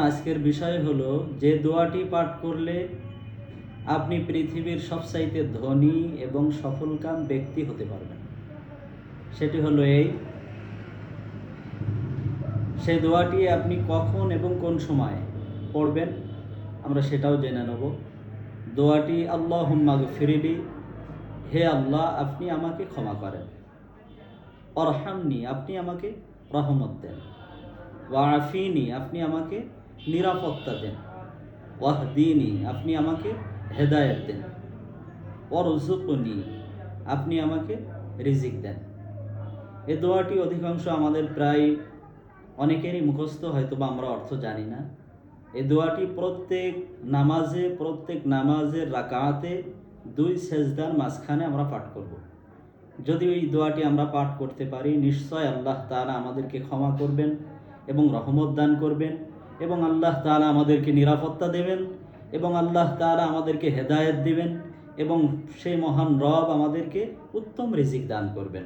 আজকের বিষয় হলো যে দোয়াটি পাঠ করলে আপনি পৃথিবীর সবচাইতে ধনী এবং সফলকাম ব্যক্তি হতে পারবেন। সেটি হলো সেই দোয়াটি আপনি কখন এবং কোন সময় পড়বেন আমরা সেটাও জেনে নেব। দোয়াটি আল্লাহুম্মা গফিরলি, হে আল্লাহ আপনি আমাকে ক্ষমা করেন। অরহামনি, আপনি আমাকে রহমত দেন। ওয়াফিনি, আপনি আমাকে নিরাপত্তা দেন। ওয়াহদিনি, আপনি আমাকে হেদায়েত দেন। ওয়ারযুকনি, আপনি আমাকে রিজিক দেন। এই দোয়াটি অধিকাংশ আমাদের প্রায় অনেকেরই মুখস্থ, হয়তো বা আমরা অর্থ জানি না। এই দোয়াটি প্রত্যেক নামাজের রাকাতে 2 সেজদার মাঝখানে আমরা পাঠ করব। যদি এই দোয়াটি আমরা পাঠ করতে পারি, নিশ্চয় আল্লাহ তাআলা আমাদেরকে ক্ষমা করবেন এবং রহমত দান করবেন, এবং আল্লাহ তাআলা আমাদেরকে নিরাপত্তা দেবেন, এবং আল্লাহ তাআলা আমাদেরকে হেদায়েত দিবেন, এবং সেই মহান রব আমাদেরকে উত্তম রিজিক দান করবেন।